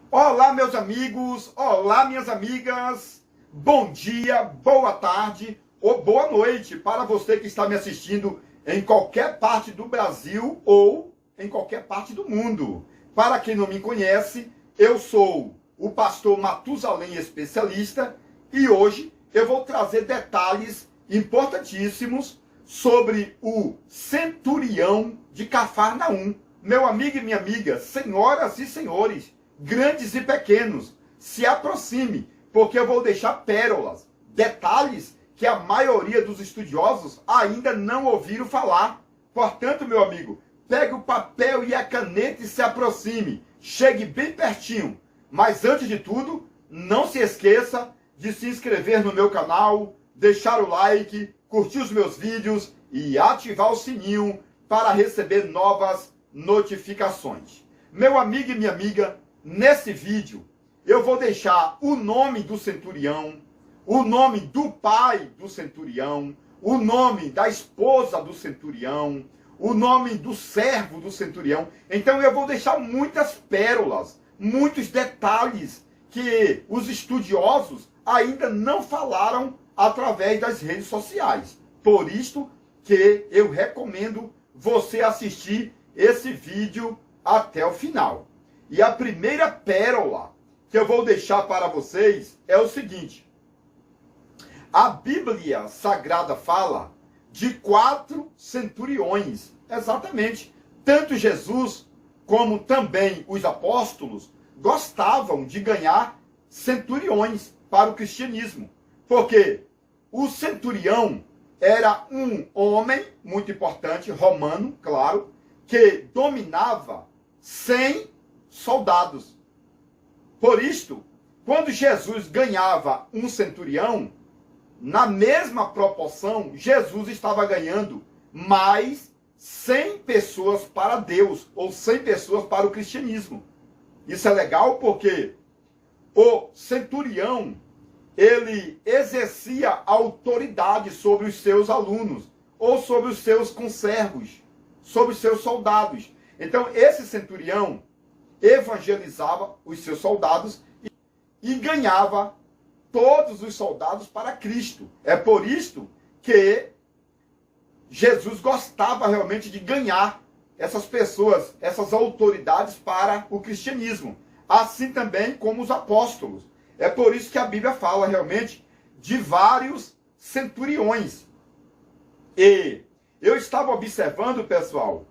Olá, meus amigos, olá, minhas amigas, bom dia, boa tarde ou boa noite para você que está me assistindo em qualquer parte do Brasil ou em qualquer parte do mundo. Para quem não me conhece, eu sou o pastor Matusalém Especialista e hoje eu vou trazer detalhes importantíssimos sobre o centurião de Cafarnaum. Meu amigo e minha amiga, senhoras e senhores, grandes e pequenos, se aproxime, porque eu vou deixar pérolas, detalhes que a maioria dos estudiosos ainda não ouviram falar. Portanto, meu amigo, pegue o papel e a caneta e se aproxime, chegue bem pertinho. Mas antes de tudo, não se esqueça de se inscrever no meu canal, deixar o like, curtir os meus vídeos e ativar o sininho para receber novas notificações. Meu amigo e minha amiga, nesse vídeo, eu vou deixar o nome do centurião, o nome do pai do centurião, o nome da esposa do centurião, o nome do servo do centurião. Então eu vou deixar muitas pérolas, muitos detalhes que os estudiosos ainda não falaram através das redes sociais. Por isto que eu recomendo você assistir esse vídeo até o final. E a primeira pérola que eu vou deixar para vocês é o seguinte. A Bíblia Sagrada fala de 4 centuriões. Exatamente. Tanto Jesus como também os apóstolos gostavam de ganhar centuriões para o cristianismo. Porque o centurião era um homem muito importante, romano, claro, que dominava 100 soldados. Por isto, quando Jesus ganhava um centurião, na mesma proporção, Jesus estava ganhando mais 100 pessoas para Deus, ou 100 pessoas para o cristianismo. Isso é legal porque o centurião, ele exercia autoridade sobre os seus alunos, ou sobre os seus conservos, sobre os seus soldados. Então, esse centurião evangelizava os seus soldados e ganhava todos os soldados para Cristo. É por isto que Jesus gostava realmente de ganhar essas pessoas, essas autoridades para o cristianismo. Assim também como os apóstolos. É por isso que a Bíblia fala realmente de vários centuriões. E eu estava observando, pessoal,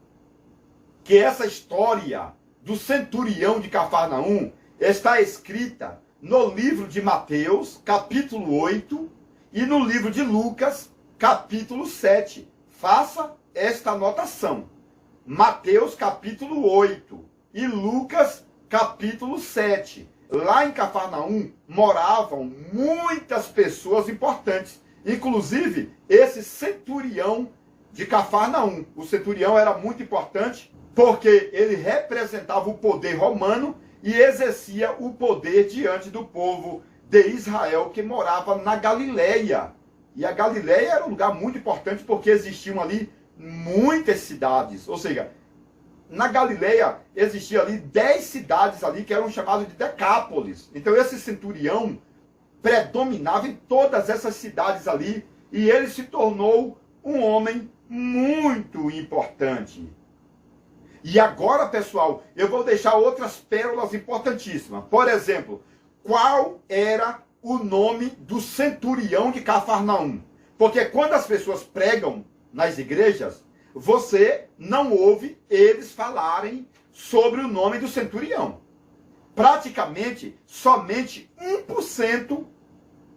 que essa história do centurião de Cafarnaum está escrita no livro de Mateus, capítulo 8, e no livro de Lucas, capítulo 7. Faça esta anotação. Mateus, capítulo 8, e Lucas, capítulo 7. Lá em Cafarnaum moravam muitas pessoas importantes, inclusive esse centurião de Cafarnaum. O centurião era muito importante porque ele representava o poder romano e exercia o poder diante do povo de Israel que morava na Galileia. E a Galileia era um lugar muito importante porque existiam ali muitas cidades. Ou seja, na Galileia existiam ali 10 cidades ali que eram chamadas de Decápolis. Então esse centurião predominava em todas essas cidades ali e ele se tornou um homem muito importante. E agora, pessoal, eu vou deixar outras pérolas importantíssimas. Por exemplo, qual era o nome do centurião de Cafarnaum? Porque quando as pessoas pregam nas igrejas, você não ouve eles falarem sobre o nome do centurião. Praticamente, somente 1%,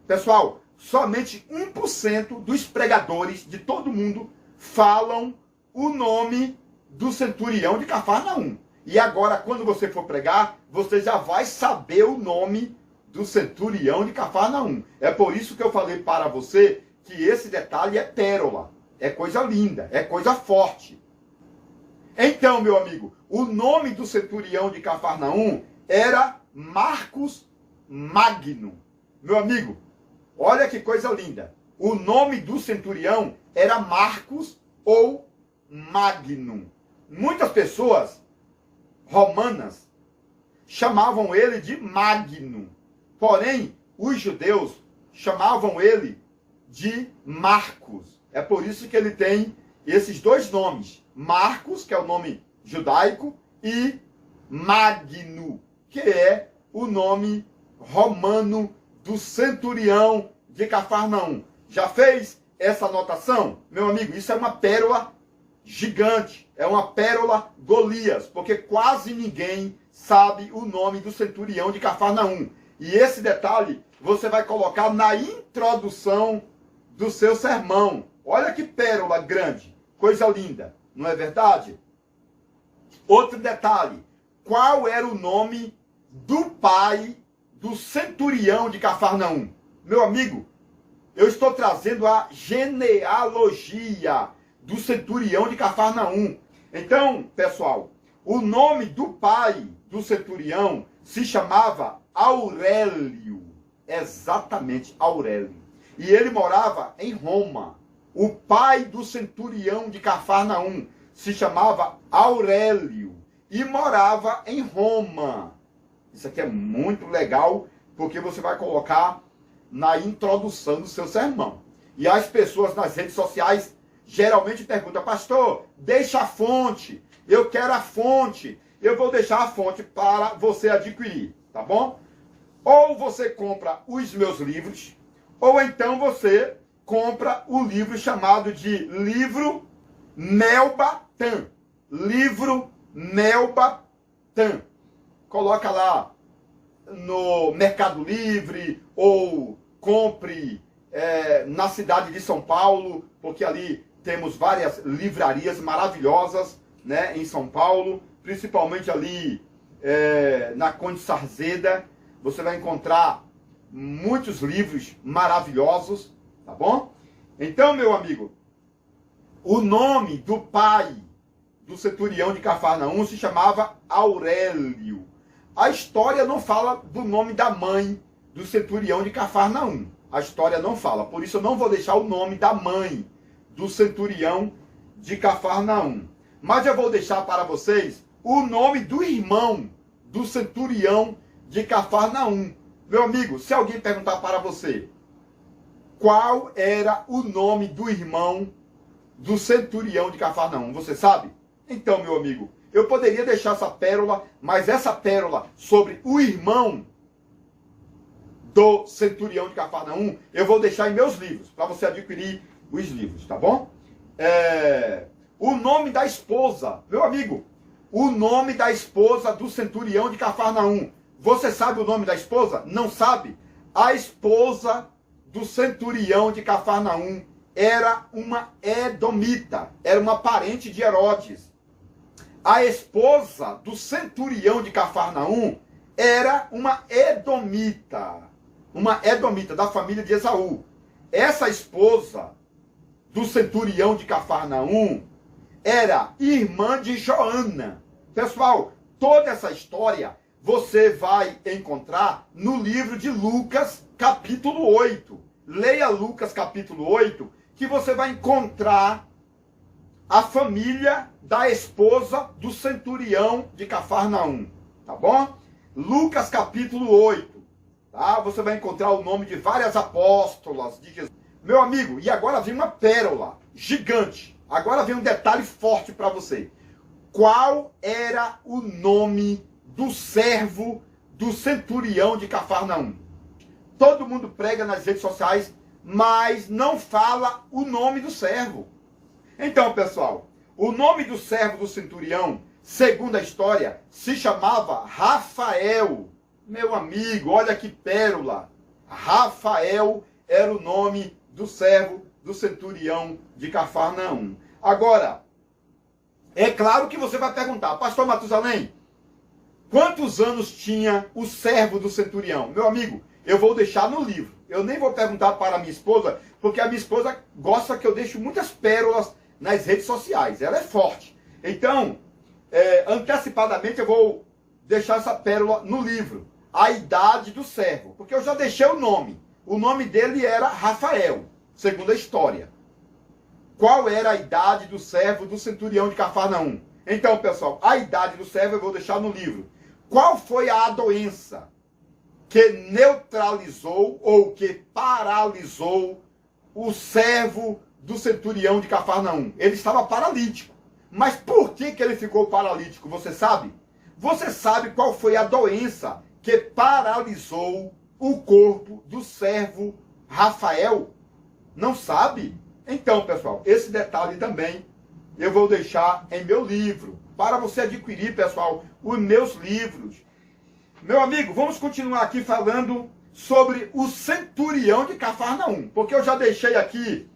pessoal, somente 1% dos pregadores de todo mundo falam o nome do centurião de Cafarnaum. E agora, quando você for pregar, você já vai saber o nome do centurião de Cafarnaum. É por isso que eu falei para você que esse detalhe é pérola. É coisa linda, é coisa forte. Então, meu amigo, o nome do centurião de Cafarnaum era Marcos Magno. Meu amigo, olha que coisa linda. O nome do centurião era Marcos ou Magno. Muitas pessoas romanas chamavam ele de Magno. Porém, os judeus chamavam ele de Marcos. É por isso que ele tem esses dois nomes. Marcos, que é o nome judaico, e Magno, que é o nome romano do centurião de Cafarnaum. Já fez essa anotação? Meu amigo, isso é uma pérola gigante, é uma pérola Golias, porque quase ninguém sabe o nome do centurião de Cafarnaum. E esse detalhe você vai colocar na introdução do seu sermão. Olha que pérola grande, coisa linda, não é verdade? Outro detalhe, qual era o nome do pai do centurião de Cafarnaum? Meu amigo, eu estou trazendo a genealogia do centurião de Cafarnaum. Então, pessoal, o nome do pai do centurião se chamava Aurélio. Exatamente, Aurélio. E ele morava em Roma. O pai do centurião de Cafarnaum se chamava Aurélio e morava em Roma. Isso aqui é muito legal, porque você vai colocar na introdução do seu sermão. E as pessoas nas redes sociais geralmente perguntam: pastor, deixa a fonte, eu quero a fonte. Eu vou deixar a fonte para você adquirir, tá bom? Ou você compra os meus livros, ou então você compra o livro chamado de Livro Melbatan. Livro Melbatan. Coloca lá no Mercado Livre, ou compre na cidade de São Paulo, porque ali temos várias livrarias maravilhosas, né, em São Paulo, principalmente ali na Conde Sarzeda. Você vai encontrar muitos livros maravilhosos, tá bom? Então, meu amigo, o nome do pai do centurião de Cafarnaum se chamava Aurélio. A história não fala do nome da mãe do centurião de Cafarnaum. A história não fala, por isso eu não vou deixar o nome da mãe do centurião de Cafarnaum. Mas eu vou deixar para vocês o nome do irmão do centurião de Cafarnaum. Meu amigo, se alguém perguntar para você qual era o nome do irmão do centurião de Cafarnaum, você sabe? Então, meu amigo, eu poderia deixar essa pérola, mas essa pérola sobre o irmão do centurião de Cafarnaum, eu vou deixar em meus livros, para você adquirir os livros, tá bom? O nome da esposa, meu amigo, o nome da esposa do centurião de Cafarnaum. Você sabe o nome da esposa? Não sabe? A esposa do centurião de Cafarnaum era uma edomita, era uma parente de Herodes. A esposa do centurião de Cafarnaum era uma edomita da família de Esaú. Essa esposa do centurião de Cafarnaum era irmã de Joana. Pessoal, toda essa história você vai encontrar no livro de Lucas, capítulo 8. Leia Lucas, capítulo 8, que você vai encontrar a família da esposa do centurião de Cafarnaum, tá bom? Lucas, capítulo 8, tá? Você vai encontrar o nome de várias apóstolas de Jesus. Meu amigo, e agora vem uma pérola gigante. Agora vem um detalhe forte para você. Qual era o nome do servo do centurião de Cafarnaum? Todo mundo prega nas redes sociais, mas não fala o nome do servo. Então, pessoal, o nome do servo do centurião, segundo a história, se chamava Rafael. Meu amigo, olha que pérola. Rafael era o nome do servo do centurião de Cafarnaum. Agora, é claro que você vai perguntar: pastor Matusalém, quantos anos tinha o servo do centurião? Meu amigo, eu vou deixar no livro. Eu nem vou perguntar para a minha esposa, porque a minha esposa gosta que eu deixe muitas pérolas nas redes sociais. Ela é forte. Então, antecipadamente eu vou deixar essa pérola no livro. A idade do servo. Porque eu já deixei o nome. O nome dele era Rafael, segundo a história. Qual era a idade do servo do centurião de Cafarnaum? Então, pessoal, a idade do servo eu vou deixar no livro. Qual foi a doença que neutralizou ou que paralisou o servo do centurião de Cafarnaum? Ele estava paralítico. Mas por que ele ficou paralítico? Você sabe? Você sabe qual foi a doença que paralisou o corpo do servo Rafael? Não sabe? Então, pessoal, esse detalhe também eu vou deixar em meu livro, para você adquirir, pessoal, os meus livros. Meu amigo, vamos continuar aqui falando sobre o centurião de Cafarnaum, porque eu já deixei aqui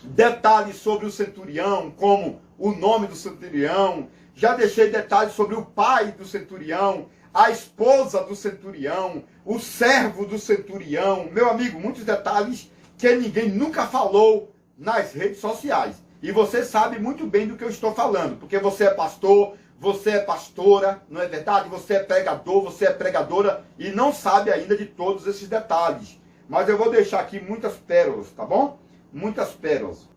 detalhes sobre o centurião, como o nome do centurião, já deixei detalhes sobre o pai do centurião, a esposa do centurião, o servo do centurião. Meu amigo, muitos detalhes que ninguém nunca falou nas redes sociais. E você sabe muito bem do que eu estou falando, porque você é pastor, você é pastora, não é verdade? Você é pregador, você é pregadora e não sabe ainda de todos esses detalhes. Mas eu vou deixar aqui muitas pérolas, tá bom? Muitas pérolas.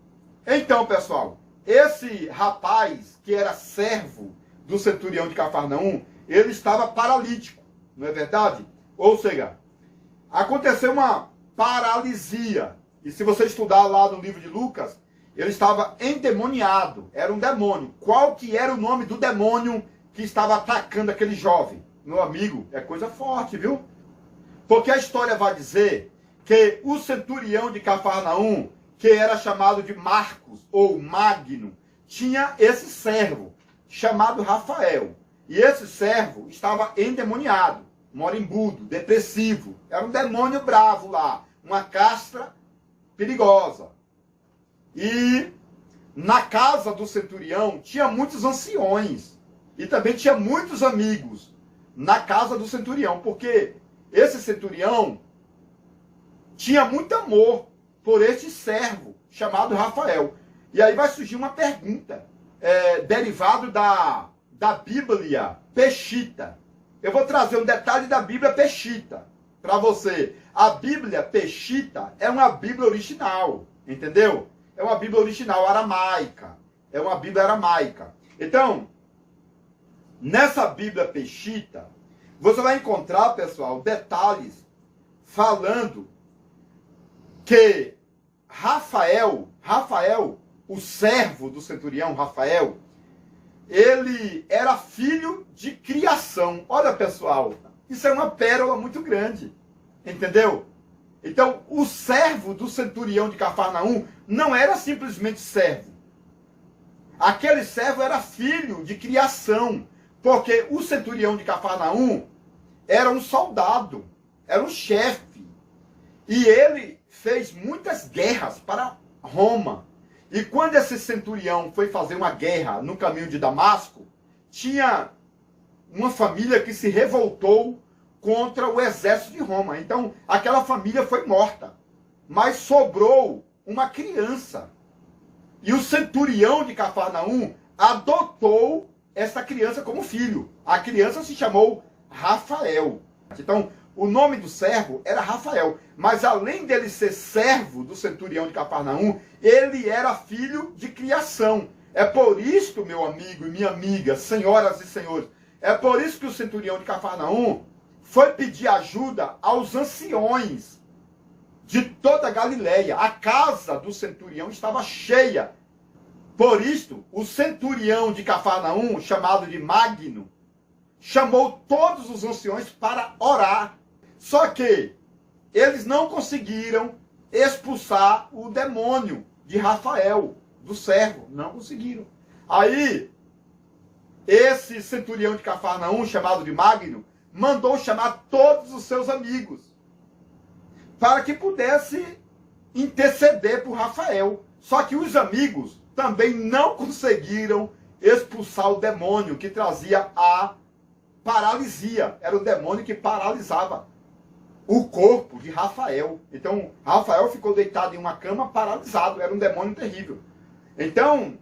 Então, pessoal, esse rapaz que era servo do centurião de Cafarnaum, ele estava paralítico, não é verdade? Ou seja, aconteceu uma paralisia. E se você estudar lá no livro de Lucas, ele estava endemoniado, era um demônio. Qual que era o nome do demônio que estava atacando aquele jovem? Meu amigo, é coisa forte, viu? Porque a história vai dizer que o centurião de Cafarnaum, que era chamado de Marcos ou Magno, tinha esse servo chamado Rafael. E esse servo estava endemoniado, morimbudo, depressivo. Era um demônio bravo lá, uma castra perigosa. E na casa do centurião tinha muitos anciões e também tinha muitos amigos na casa do centurião, porque esse centurião tinha muito amor por este servo chamado Rafael. E aí vai surgir uma pergunta derivado da Bíblia Peshitta. Eu vou trazer um detalhe da Bíblia Peshitta para você. A Bíblia Peshitta é uma Bíblia original, entendeu? É uma Bíblia original aramaica. É uma Bíblia aramaica. Então, nessa Bíblia Peshitta, você vai encontrar, pessoal, detalhes falando que Rafael, o servo do centurião Rafael, ele era filho de criação. Olha, pessoal, isso é uma pérola muito grande. Entendeu? Então, o servo do centurião de Cafarnaum não era simplesmente servo. Aquele servo era filho de criação, porque o centurião de Cafarnaum era um soldado, era um chefe. E ele fez muitas guerras para Roma. E quando esse centurião foi fazer uma guerra no caminho de Damasco, tinha uma família que se revoltou contra o exército de Roma. Então, aquela família foi morta. Mas sobrou uma criança. E o centurião de Cafarnaum adotou essa criança como filho. A criança se chamou Rafael. Então, o nome do servo era Rafael. Mas além dele ser servo do centurião de Cafarnaum, ele era filho de criação. É por isso, meu amigo e minha amiga, senhoras e senhores, é por isso que o centurião de Cafarnaum foi pedir ajuda aos anciões de toda a Galileia. A casa do centurião estava cheia. Por isto, o centurião de Cafarnaum, chamado de Magno, chamou todos os anciões para orar. Só que eles não conseguiram expulsar o demônio de Rafael, do servo. Não conseguiram. Aí, esse centurião de Cafarnaum, chamado de Magno, mandou chamar todos os seus amigos para que pudesse interceder por Rafael. Só que os amigos também não conseguiram expulsar o demônio que trazia a paralisia. Era o demônio que paralisava o corpo de Rafael. Então, Rafael ficou deitado em uma cama paralisado. Era um demônio terrível. Então,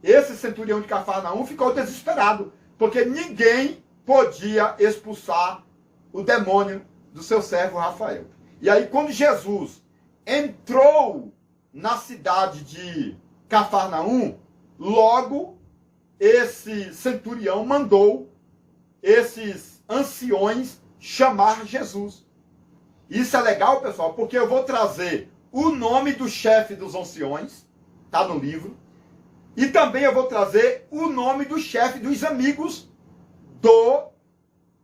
esse centurião de Cafarnaum ficou desesperado, porque ninguém podia expulsar o demônio do seu servo Rafael. E aí, quando Jesus entrou na cidade de Cafarnaum, logo esse centurião mandou esses anciões chamar Jesus. Isso é legal, pessoal, porque eu vou trazer o nome do chefe dos anciões, está no livro, e também eu vou trazer o nome do chefe dos amigos do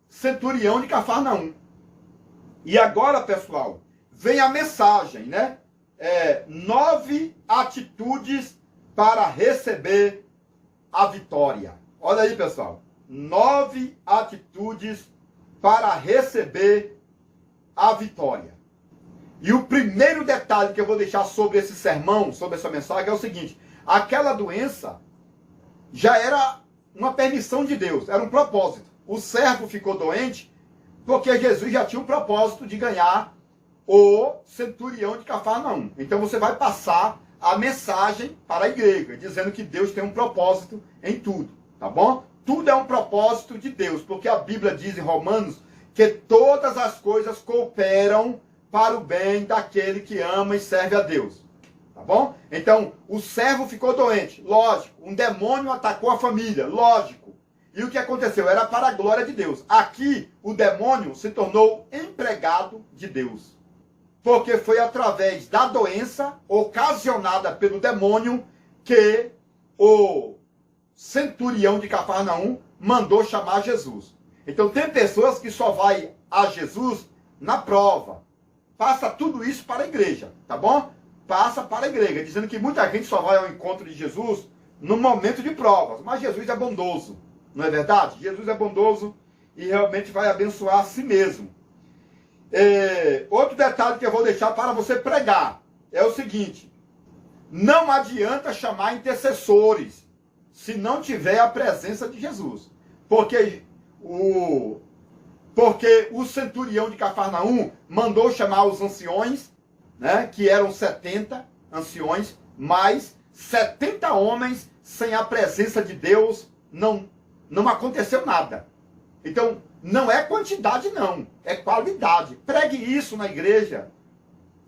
centurião de Cafarnaum. E agora, pessoal, vem a mensagem, né? 9 atitudes para receber a vitória. Olha aí, pessoal. 9 atitudes para receber a vitória. E o primeiro detalhe que eu vou deixar sobre esse sermão, sobre essa mensagem, é o seguinte: aquela doença já era uma permissão de Deus, era um propósito. O servo ficou doente porque Jesus já tinha um propósito de ganhar o centurião de Cafarnaum. Então você vai passar a mensagem para a igreja, dizendo que Deus tem um propósito em tudo, tá bom? Tudo é um propósito de Deus, porque a Bíblia diz em Romanos que todas as coisas cooperam para o bem daquele que ama e serve a Deus, tá bom? Então, o servo ficou doente, lógico. Um demônio atacou a família, lógico. E o que aconteceu? Era para a glória de Deus. Aqui, o demônio se tornou empregado de Deus. Porque foi através da doença ocasionada pelo demônio que o centurião de Cafarnaum mandou chamar Jesus. Então tem pessoas que só vai a Jesus na prova. Passa tudo isso para a igreja, tá bom? Passa para a igreja, dizendo que muita gente só vai ao encontro de Jesus no momento de provas. Mas Jesus é bondoso, não é verdade? Jesus é bondoso e realmente vai abençoar a si mesmo. Outro detalhe que eu vou deixar para você pregar é o seguinte: não adianta chamar intercessores se não tiver a presença de Jesus. Porque o centurião de Cafarnaum mandou chamar os anciões, né, que eram 70 anciões, mais 70 homens. Sem a presença de Deus não aconteceu nada. Então, não é quantidade não, é qualidade. Pregue isso na igreja.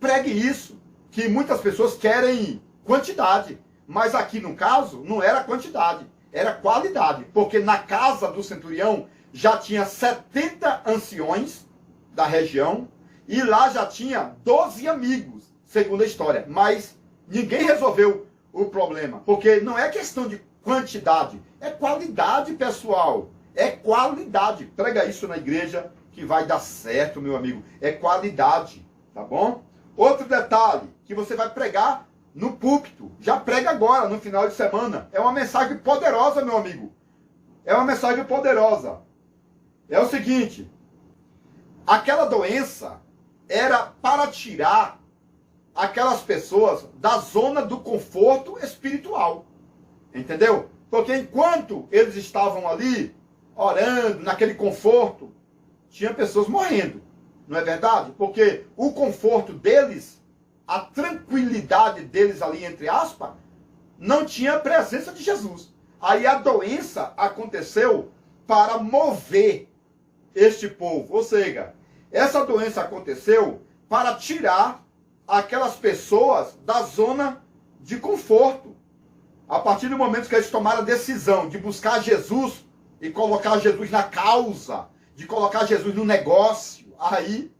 Pregue isso, que muitas pessoas querem quantidade. Mas aqui no caso, não era quantidade, era qualidade. Porque na casa do centurião já tinha 70 anciões da região e lá já tinha 12 amigos, segundo a história. Mas ninguém resolveu o problema, porque não é questão de quantidade, é qualidade, pessoal. É qualidade. Prega isso na igreja que vai dar certo, meu amigo. É qualidade, tá bom? Outro detalhe, que você vai pregar no púlpito. Já prega agora, no final de semana. É uma mensagem poderosa, meu amigo. É uma mensagem poderosa. É o seguinte: aquela doença era para tirar aquelas pessoas da zona do conforto espiritual. Entendeu? Porque enquanto eles estavam ali orando, naquele conforto, tinha pessoas morrendo. Não é verdade? Porque o conforto deles, a tranquilidade deles ali, entre aspas, não tinha a presença de Jesus. Aí a doença aconteceu para mover este povo. Ou seja, essa doença aconteceu para tirar aquelas pessoas da zona de conforto. A partir do momento que eles tomaram a decisão de buscar Jesus e colocar Jesus na causa, de colocar Jesus no negócio, aí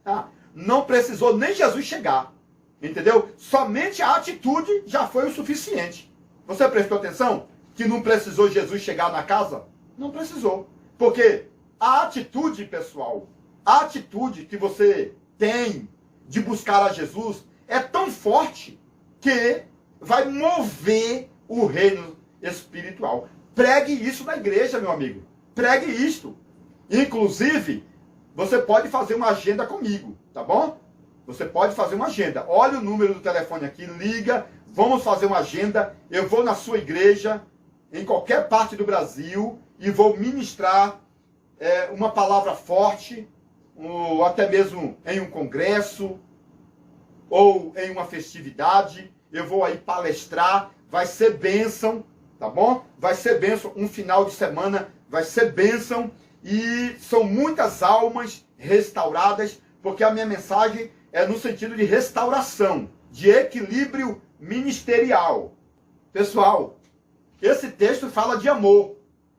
não precisou nem Jesus chegar. Entendeu? Somente a atitude já foi o suficiente. Você prestou atenção que não precisou Jesus chegar na casa? Não precisou. Porque a atitude, pessoal, a atitude que você tem de buscar a Jesus é tão forte que vai mover o reino espiritual. Pregue isso na igreja, meu amigo. Pregue isto. Inclusive, você pode fazer uma agenda comigo, tá bom? Você pode fazer uma agenda. Olha o número do telefone aqui, liga, vamos fazer uma agenda. Eu vou na sua igreja, em qualquer parte do Brasil, e vou ministrar uma palavra forte, ou até mesmo em um congresso, ou em uma festividade. Eu vou aí palestrar, vai ser bênção, tá bom? Vai ser bênção, um final de semana vai ser bênção, e são muitas almas restauradas, porque a minha mensagem é no sentido de restauração, de equilíbrio ministerial. Pessoal, esse texto fala de amor.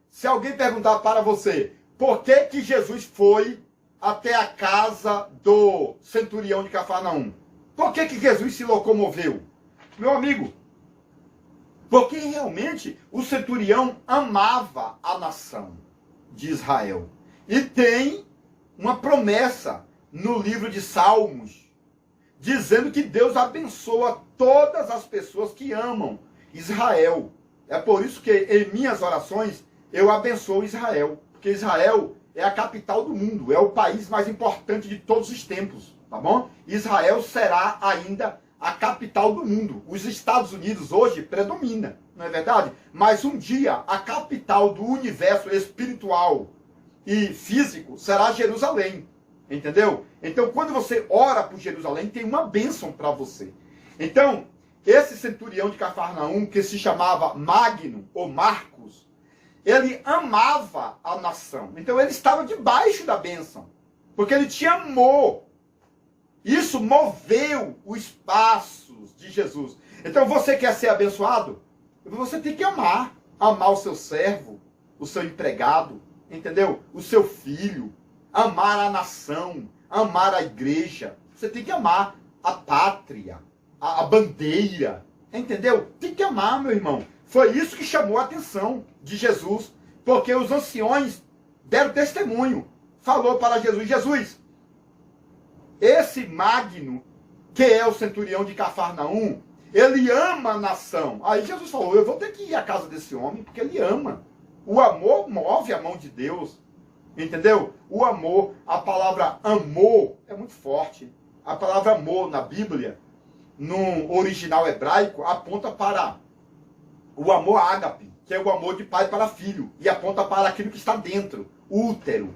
Se alguém perguntar para você, por que Jesus foi até a casa do centurião de Cafarnaum? Por que Jesus se locomoveu? Meu amigo, porque realmente o centurião amava a nação de Israel. E tem uma promessa no livro de Salmos, dizendo que Deus abençoa todas as pessoas que amam Israel. É por isso que em minhas orações eu abençoo Israel. Porque Israel é a capital do mundo, é o país mais importante de todos os tempos, tá bom? Israel será ainda a capital do mundo. Os Estados Unidos hoje predomina, não é verdade? Mas um dia a capital do universo espiritual e físico será Jerusalém, entendeu? Então quando você ora por Jerusalém, tem uma bênção para você. Então, esse centurião de Cafarnaum, que se chamava Magno ou Marcos, ele amava a nação. Então ele estava debaixo da bênção, porque ele tinha amor. Isso moveu os passos de Jesus. Então você quer ser abençoado? Você tem que amar. Amar o seu servo, o seu empregado, entendeu? O seu filho. Amar a nação, amar a igreja. Você tem que amar a pátria, a bandeira, entendeu? Tem que amar, meu irmão. Foi isso que chamou a atenção de Jesus, porque os anciões deram testemunho. Falou para Jesus, Jesus, esse Magno, que é o centurião de Cafarnaum, ele ama a nação. Aí Jesus falou, eu vou ter que ir à casa desse homem, porque ele ama. O amor move a mão de Deus, entendeu? O amor, a palavra amor é muito forte. A palavra amor na Bíblia, no original hebraico, aponta para o amor ágape, que é o amor de pai para filho, e aponta para aquilo que está dentro, útero,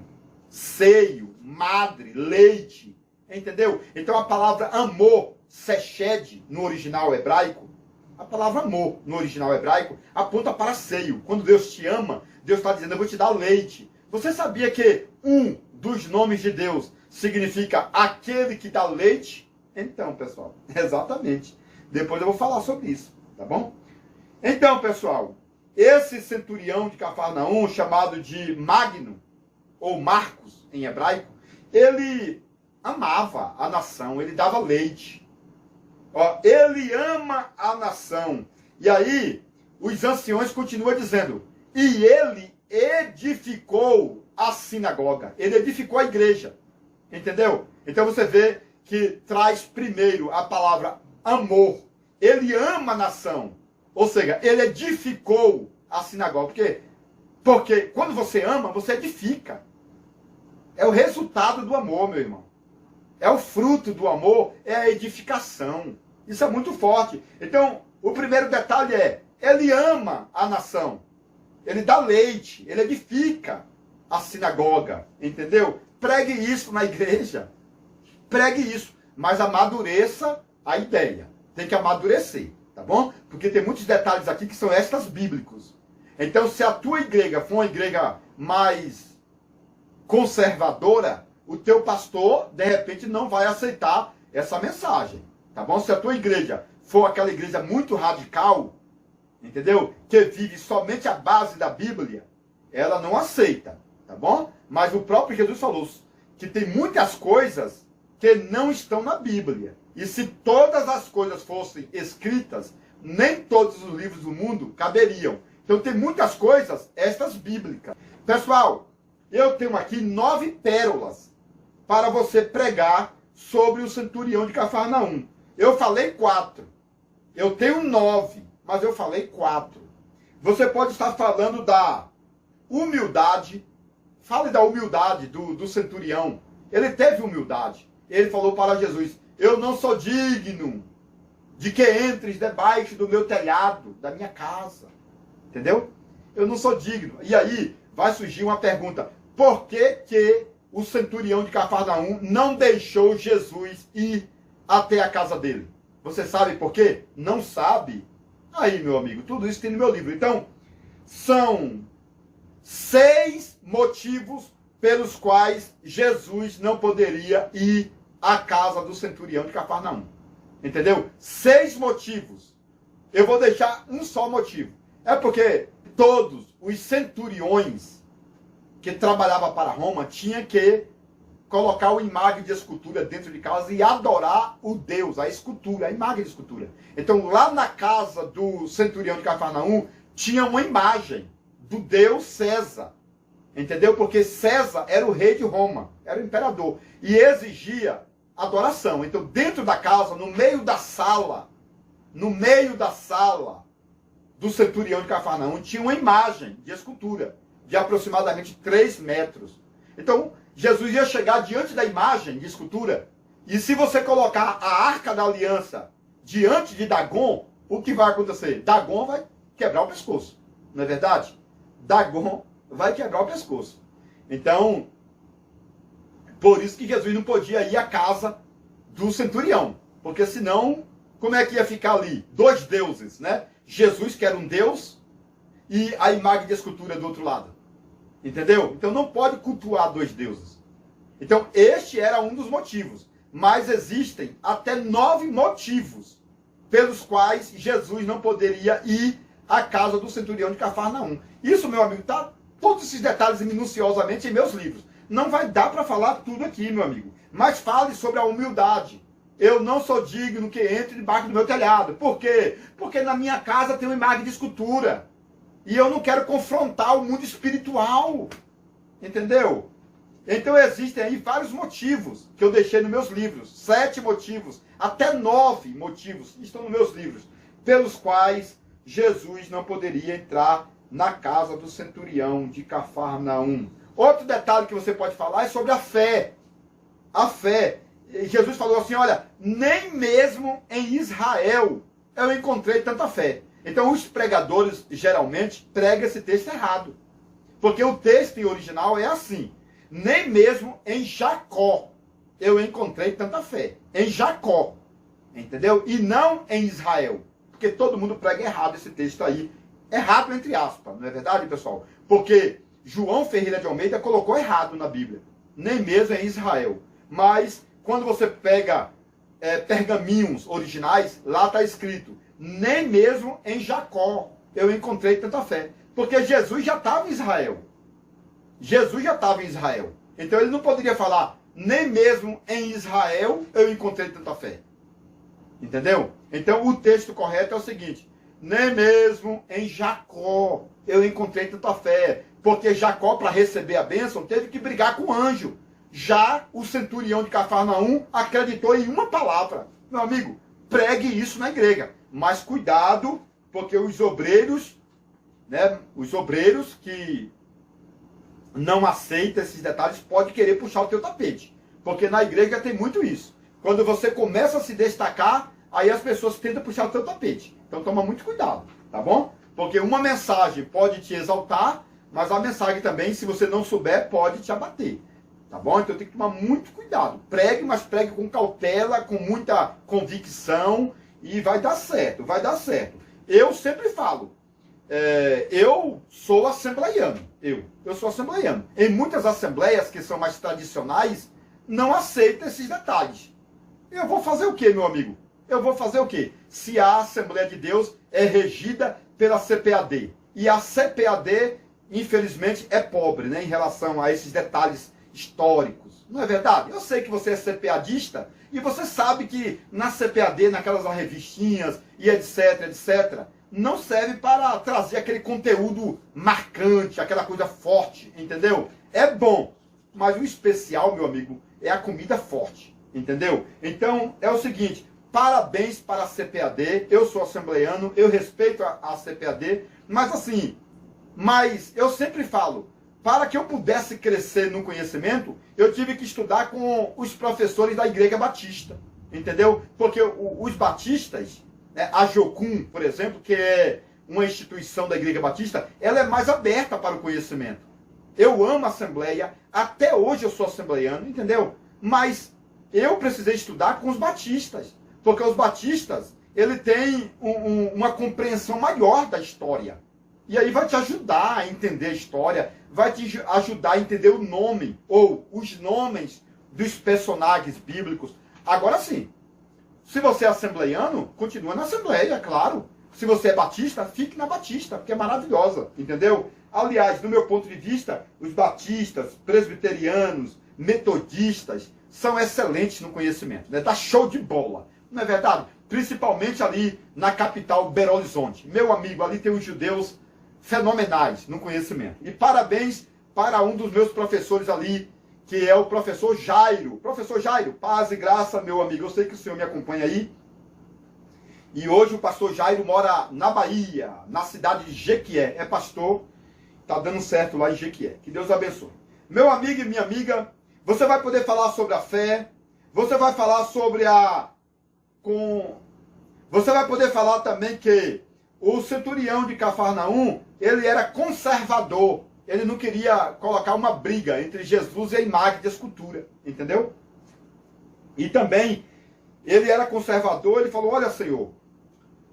seio, madre, leite, entendeu? Então a palavra amor, seshed, no original hebraico, a palavra amor, no original hebraico, aponta para seio. Quando Deus te ama, Deus está dizendo, eu vou te dar leite. Você sabia que um dos nomes de Deus significa aquele que dá leite? Então, pessoal, exatamente. Depois eu vou falar sobre isso, tá bom? Então, pessoal, esse centurião de Cafarnaum, chamado de Magno, ou Marcos em hebraico, ele amava a nação, ele dava leite. Ó, ele ama a nação. E aí, os anciões continuam dizendo, e ele edificou a sinagoga, ele edificou a igreja, entendeu? Então você vê que traz primeiro a palavra amor, ele ama a nação, ou seja, ele edificou a sinagoga, porque quando você ama, você edifica, é o resultado do amor, meu irmão, é o fruto do amor, é a edificação, isso é muito forte. Então, o primeiro detalhe é, ele ama a nação, ele dá leite, ele edifica a sinagoga, entendeu? Pregue isso na igreja, pregue isso, mas amadureça a ideia, tem que amadurecer, tá bom? Porque tem muitos detalhes aqui que são extras bíblicos. Então, se a tua igreja for uma igreja mais conservadora, o teu pastor, de repente, não vai aceitar essa mensagem, tá bom? Se a tua igreja for aquela igreja muito radical, entendeu? Que vive somente a base da Bíblia, ela não aceita, tá bom? Mas o próprio Jesus falou que tem muitas coisas que não estão na Bíblia. E se todas as coisas fossem escritas, nem todos os livros do mundo caberiam. Então tem muitas coisas, estas bíblicas. Pessoal, eu tenho aqui 9 pérolas para você pregar sobre o centurião de Cafarnaum. Eu falei 4. Eu tenho 9, mas eu falei 4. Você pode estar falando da humildade. Fale da humildade do centurião. Ele teve humildade. Ele falou para Jesus, eu não sou digno de que entres debaixo do meu telhado, da minha casa. Entendeu? Eu não sou digno. E aí vai surgir uma pergunta. Por que o centurião de Cafarnaum não deixou Jesus ir até a casa dele? Você sabe por quê? Não sabe? Aí, meu amigo, tudo isso tem no meu livro. Então, são 6 motivos pelos quais Jesus não poderia ir à casa do centurião de Cafarnaum. Entendeu? 6 motivos. Eu vou deixar um só motivo. É porque todos os centuriões, que trabalhava para Roma tinha que colocar uma imagem de escultura dentro de casa e adorar o Deus, a escultura, a imagem de escultura. Então, lá na casa do centurião de Cafarnaum, tinha uma imagem do Deus César. Entendeu? Porque César era o rei de Roma, era o imperador. E exigia adoração. Então, dentro da casa, no meio da sala do centurião de Cafarnaum, tinha uma imagem de escultura de aproximadamente 3 metros. Então, Jesus ia chegar diante da imagem de escultura, e se você colocar a Arca da Aliança diante de Dagon, o que vai acontecer? Dagon vai quebrar o pescoço, não é verdade? Dagon vai quebrar o pescoço. Então, por isso que Jesus não podia ir à casa do centurião, porque senão, como é que ia ficar ali? 2 deuses, né? Jesus, que era um Deus, e a imagem de escultura do outro lado. Entendeu? Então não pode cultuar 2 deuses. Então este era um dos motivos. Mas existem até 9 motivos pelos quais Jesus não poderia ir à casa do centurião de Cafarnaum. Isso, meu amigo, tá todos esses detalhes minuciosamente em meus livros. Não vai dar para falar tudo aqui, meu amigo. Mas fale sobre a humildade. Eu não sou digno que entre debaixo do meu telhado. Por quê? Porque na minha casa tem uma imagem de escultura. E eu não quero confrontar o mundo espiritual. Entendeu? Então existem aí vários motivos que eu deixei nos meus livros. 7 motivos, até 9 motivos, estão nos meus livros, pelos quais Jesus não poderia entrar na casa do centurião de Cafarnaum. Outro detalhe que você pode falar é sobre a fé. A fé. Jesus falou assim, olha, nem mesmo em Israel eu encontrei tanta fé. Então os pregadores geralmente pregam esse texto errado. Porque o texto em original é assim, nem mesmo em Jacó eu encontrei tanta fé. Em Jacó, entendeu? E não em Israel. Porque todo mundo prega errado esse texto aí. Errado entre aspas, não é verdade, pessoal? Porque João Ferreira de Almeida colocou errado na Bíblia. Nem mesmo em Israel. Mas quando você pega pergaminhos originais, lá está escrito, nem mesmo em Jacó eu encontrei tanta fé. Porque Jesus já estava em Israel. Jesus já estava em Israel. Então ele não poderia falar, nem mesmo em Israel eu encontrei tanta fé. Entendeu? Então o texto correto é o seguinte, nem mesmo em Jacó eu encontrei tanta fé. Porque Jacó, para receber a bênção, teve que brigar com o anjo. Já o centurião de Cafarnaum acreditou em uma palavra. Meu amigo, pregue isso na igreja. Mas cuidado, porque os obreiros, né, os obreiros que não aceitam esses detalhes podem querer puxar o teu tapete. Porque na igreja tem muito isso. Quando você começa a se destacar, aí as pessoas tentam puxar o teu tapete. Então toma muito cuidado, tá bom? Porque uma mensagem pode te exaltar, mas a mensagem também, se você não souber, pode te abater. Tá bom? Então tem que tomar muito cuidado. Pregue, mas pregue com cautela, com muita convicção, e vai dar certo, vai dar certo. Eu sempre falo, eu sou assembleiano, eu sou assembleiano. Em muitas assembleias que são mais tradicionais, não aceitam esses detalhes. Eu vou fazer o quê, meu amigo? Eu vou fazer o quê? Se a Assembleia de Deus é regida pela CPAD, e a CPAD, infelizmente, é pobre, né, em relação a esses detalhes históricos. Não é verdade? Eu sei que você é CPAdista e você sabe que na CPAD, naquelas revistinhas e etc, etc, não serve para trazer aquele conteúdo marcante, aquela coisa forte, entendeu? É bom, mas o especial, meu amigo, é a comida forte, entendeu? Então, é o seguinte, parabéns para a CPAD, eu sou assembleiano, eu respeito a CPAD, mas assim, eu sempre falo, para que eu pudesse crescer no conhecimento, eu tive que estudar com os professores da Igreja Batista, entendeu? Porque os batistas, a Jocum, por exemplo, que é uma instituição da Igreja Batista, ela é mais aberta para o conhecimento. Eu amo a Assembleia, até hoje eu sou assembleiano, entendeu? Mas eu precisei estudar com os batistas, porque os batistas, ele tem uma compreensão maior da história. E aí vai te ajudar a entender a história, vai te ajudar a entender o nome, ou os nomes dos personagens bíblicos. Agora sim, se você é assembleiano, continua na Assembleia, claro. Se você é batista, fique na batista, porque é maravilhosa, entendeu? Aliás, do meu ponto de vista, os batistas, presbiterianos, metodistas, são excelentes no conhecimento, né? Tá show de bola, não é verdade? Principalmente ali na capital, Belo Horizonte. Meu amigo, ali tem os judeus fenomenais no conhecimento. E parabéns para um dos meus professores ali, que é o professor Jairo. Professor Jairo, paz e graça, meu amigo. Eu sei que o senhor me acompanha aí. E hoje o pastor Jairo mora na Bahia, na cidade de Jequié. É pastor, tá dando certo lá em Jequié. Que Deus abençoe. Meu amigo e minha amiga, você vai poder falar sobre a fé, você vai falar sobre Você vai poder falar também que o centurião de Cafarnaum, ele era conservador. Ele não queria colocar uma briga entre Jesus e a imagem de escultura, entendeu? E também, ele era conservador, ele falou, olha, Senhor,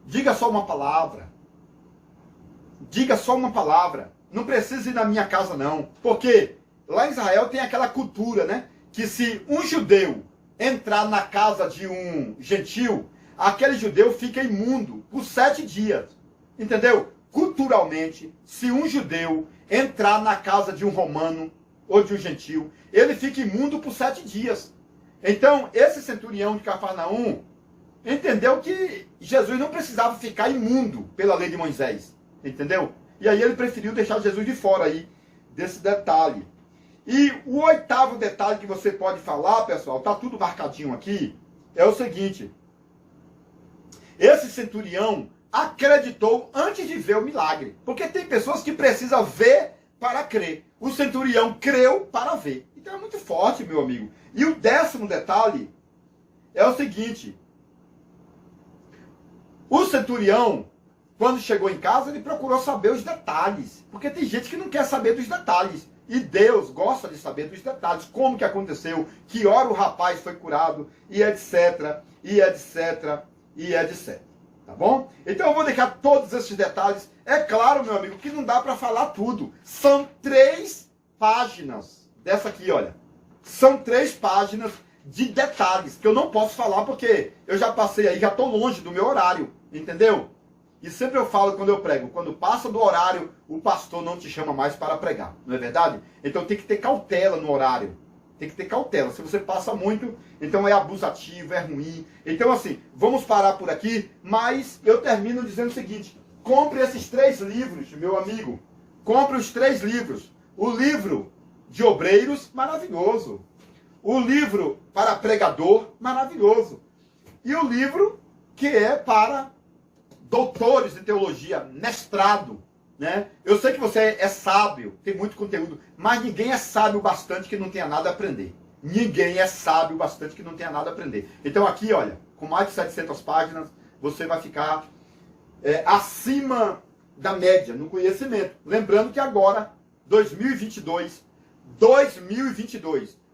diga só uma palavra. Diga só uma palavra. Não precisa ir na minha casa, não. Porque lá em Israel tem aquela cultura, né? Que se um judeu entrar na casa de um gentil, aquele judeu fica imundo por 7 dias. Entendeu? Culturalmente, se um judeu entrar na casa de um romano ou de um gentil, ele fica imundo por 7 dias. Então, esse centurião de Cafarnaum entendeu que Jesus não precisava ficar imundo pela lei de Moisés. Entendeu? E aí ele preferiu deixar Jesus de fora aí desse detalhe. E o 8º detalhe que você pode falar, pessoal, tá tudo marcadinho aqui, é o seguinte. Esse centurião acreditou antes de ver o milagre. Porque tem pessoas que precisam ver para crer. O centurião creu para ver. Então é muito forte, meu amigo. E o 10º detalhe é o seguinte. O centurião, quando chegou em casa, ele procurou saber os detalhes. Porque tem gente que não quer saber dos detalhes. E Deus gosta de saber dos detalhes. Como que aconteceu, que hora o rapaz foi curado, e etc, e etc, e etc. Tá bom? Então eu vou deixar todos esses detalhes. É claro, meu amigo, que não dá para falar tudo. São 3 páginas dessa aqui, olha. São 3 páginas de detalhes que eu não posso falar porque eu já passei aí, já estou longe do meu horário, entendeu? E sempre eu falo quando eu prego, quando passa do horário, o pastor não te chama mais para pregar, não é verdade? Então tem que ter cautela no horário. Tem que ter cautela. Se você passa muito, então é abusativo, é ruim. Então assim, vamos parar por aqui, mas eu termino dizendo o seguinte. Compre esses 3 livros, meu amigo. Compre os 3 livros. O livro de obreiros, maravilhoso. O livro para pregador, maravilhoso. E o livro que é para doutores de teologia, mestrado. Né? Eu sei que você é sábio, tem muito conteúdo, mas ninguém é sábio bastante que não tenha nada a aprender. Ninguém é sábio bastante que não tenha nada a aprender. Então aqui, olha, com mais de 700 páginas, você vai ficar acima da média no conhecimento. Lembrando que agora, 2022,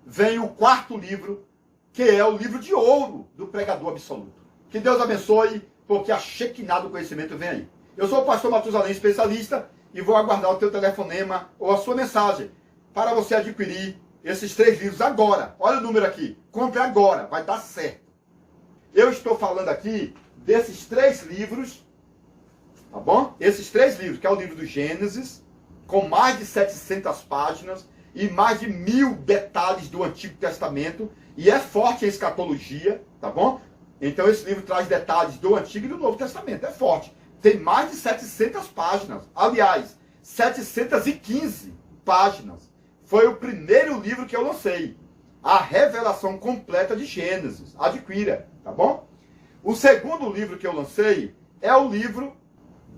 vem o 4º livro, que é o livro de ouro do pregador absoluto. Que Deus abençoe, porque a Shekinah do conhecimento vem aí. Eu sou o pastor Matusalém, especialista, e vou aguardar o teu telefonema ou a sua mensagem para você adquirir esses 3 livros agora. Olha o número aqui. Compre agora, vai dar certo. Eu estou falando aqui desses 3 livros, tá bom? Esses 3 livros, que é o livro do Gênesis, com mais de 700 páginas e mais de 1000 detalhes do Antigo Testamento, e é forte a escatologia, tá bom? Então esse livro traz detalhes do Antigo e do Novo Testamento, é forte. Tem mais de 700 páginas. Aliás, 715 páginas. Foi o primeiro livro que eu lancei. A revelação completa de Gênesis. Adquira, tá bom? O segundo livro que eu lancei é o livro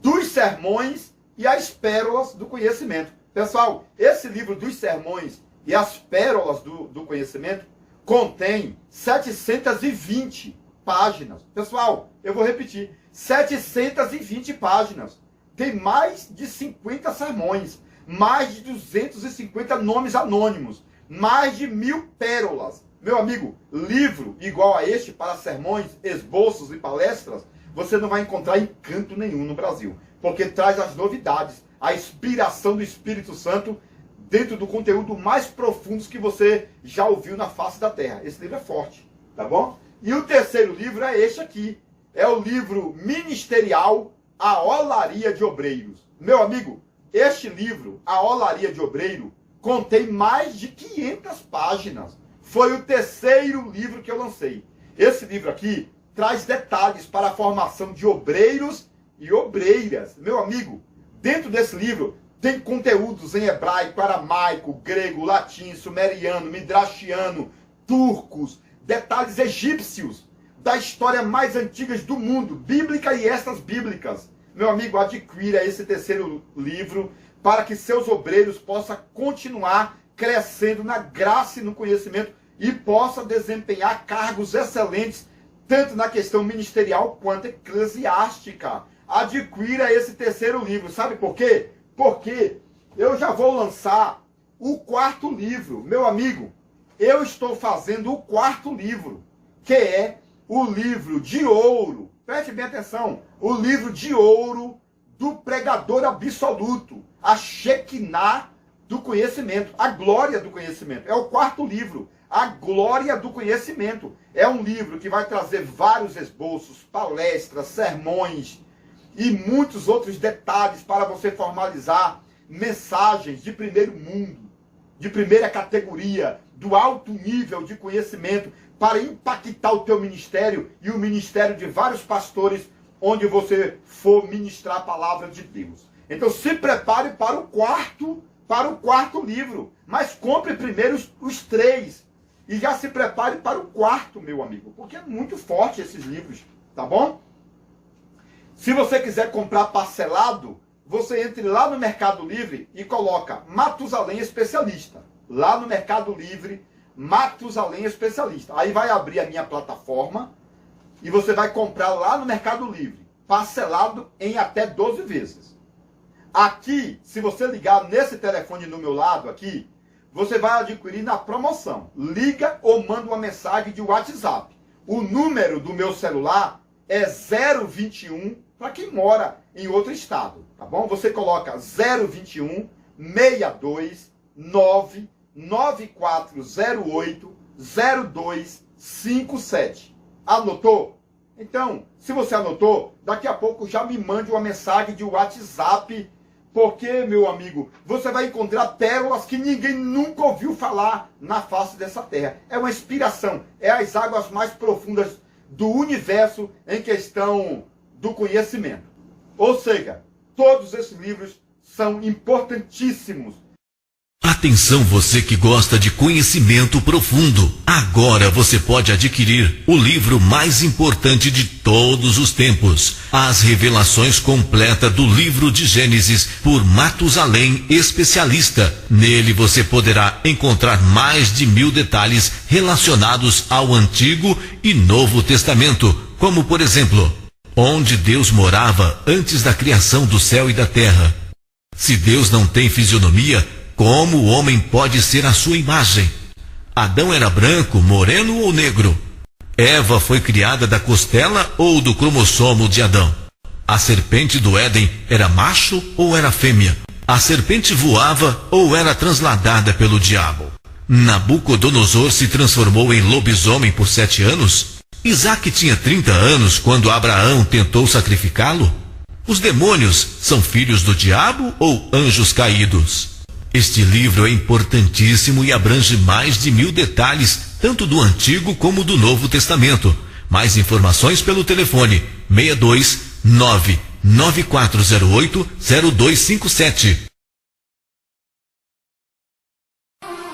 dos sermões e as pérolas do conhecimento. Pessoal, esse livro dos sermões e as pérolas do conhecimento contém 720 páginas. Pessoal, eu vou repetir. 720 páginas. Tem mais de 50 sermões. Mais de 250 nomes anônimos. Mais de 1000 pérolas. Meu amigo, livro igual a este para sermões, esboços e palestras, você não vai encontrar em canto nenhum no Brasil. Porque traz as novidades, a inspiração do Espírito Santo dentro do conteúdo mais profundo que você já ouviu na face da terra. Esse livro é forte, tá bom? E o terceiro livro é este aqui. É o livro ministerial A Olaria de Obreiros. Meu amigo, este livro, A Olaria de Obreiro, contém mais de 500 páginas. Foi o terceiro livro que eu lancei. Esse livro aqui traz detalhes para a formação de obreiros e obreiras. Meu amigo, dentro desse livro tem conteúdos em hebraico, aramaico, grego, latim, sumeriano, midrashiano, turcos, detalhes egípcios da história mais antigas do mundo, bíblica e extras bíblicas. Meu amigo, adquira esse terceiro livro para que seus obreiros possam continuar crescendo na graça e no conhecimento e possam desempenhar cargos excelentes, tanto na questão ministerial quanto eclesiástica. Adquira esse terceiro livro. Sabe por quê? Porque eu já vou lançar o quarto livro. Meu amigo, eu estou fazendo o quarto livro, que é o livro de ouro. Preste bem atenção. O livro de ouro do pregador absoluto. A Shekinah do conhecimento. A glória do conhecimento. É o quarto livro. A glória do conhecimento. É um livro que vai trazer vários esboços, palestras, sermões e muitos outros detalhes para você formalizar mensagens de primeiro mundo, de primeira categoria, do alto nível de conhecimento, para impactar o teu ministério e o ministério de vários pastores onde você for ministrar a palavra de Deus. Então se prepare para o quarto livro, mas compre primeiro os três e já se prepare para o quarto, meu amigo, porque é muito forte esses livros, tá bom? Se você quiser comprar parcelado, você entre lá no Mercado Livre e coloca Matusalém Especialista. Lá no Mercado Livre, Matusalém Especialista. Aí vai abrir a minha plataforma e você vai comprar lá no Mercado Livre, parcelado em até 12 vezes. Aqui, se você ligar nesse telefone no meu lado aqui, você vai adquirir na promoção. Liga ou manda uma mensagem de WhatsApp. O número do meu celular é 021 para quem mora em outro estado, tá bom? Você coloca 021 62 9 9408 0257. Anotou? Então, se você anotou, daqui a pouco já me mande uma mensagem de WhatsApp, porque, meu amigo, você vai encontrar pérolas que ninguém nunca ouviu falar na face dessa terra. É uma inspiração, é as águas mais profundas do universo em questão do conhecimento. Ou seja, todos esses livros são importantíssimos. Atenção, você que gosta de conhecimento profundo. Agora você pode adquirir o livro mais importante de todos os tempos, As Revelações Completa do Livro de Gênesis, por Matusalém Especialista. Nele você poderá encontrar mais de 1000 detalhes relacionados ao Antigo e Novo Testamento, como por exemplo, onde Deus morava antes da criação do céu e da terra. Se Deus não tem fisionomia, como o homem pode ser a sua imagem? Adão era branco, moreno ou negro? Eva foi criada da costela ou do cromossomo de Adão? A serpente do Éden era macho ou era fêmea? A serpente voava ou era transladada pelo diabo? Nabucodonosor se transformou em lobisomem por 7 anos? Isaac tinha 30 anos quando Abraão tentou sacrificá-lo? Os demônios são filhos do diabo ou anjos caídos? Este livro é importantíssimo e abrange mais de 1000 detalhes, tanto do Antigo como do Novo Testamento. Mais informações pelo telefone 62 99408 0257.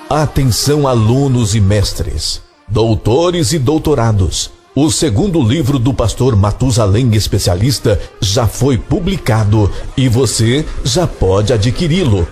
Atenção, alunos e mestres, doutores e doutorados. O segundo livro do pastor Matusalém Especialista já foi publicado e você já pode adquiri-lo.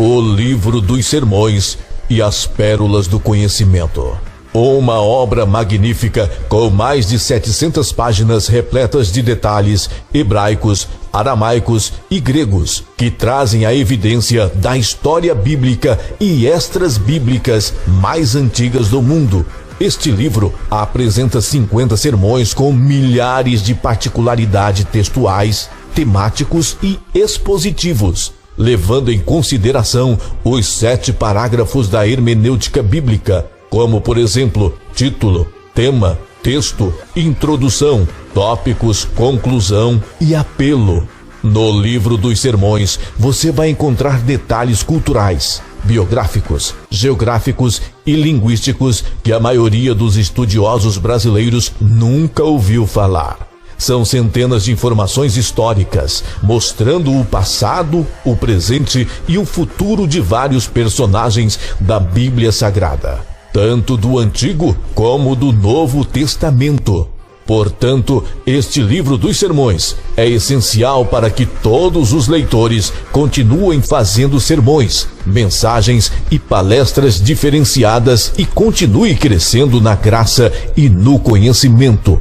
O Livro dos Sermões e as Pérolas do Conhecimento. Uma obra magnífica com mais de 700 páginas repletas de detalhes hebraicos, aramaicos e gregos que trazem a evidência da história bíblica e extras bíblicas mais antigas do mundo. Este livro apresenta 50 sermões com milhares de particularidades textuais, temáticos e expositivos, levando em consideração os 7 parágrafos da hermenêutica bíblica, como por exemplo, título, tema, texto, introdução, tópicos, conclusão e apelo. No livro dos sermões, você vai encontrar detalhes culturais, biográficos, geográficos e linguísticos que a maioria dos estudiosos brasileiros nunca ouviu falar. São centenas de informações históricas, mostrando o passado, o presente e o futuro de vários personagens da Bíblia Sagrada, tanto do Antigo como do Novo Testamento. Portanto, este livro dos sermões é essencial para que todos os leitores continuem fazendo sermões, mensagens e palestras diferenciadas e continue crescendo na graça e no conhecimento.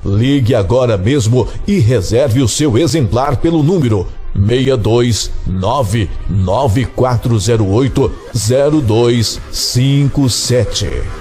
Ligue agora mesmo e reserve o seu exemplar pelo número 62994080257.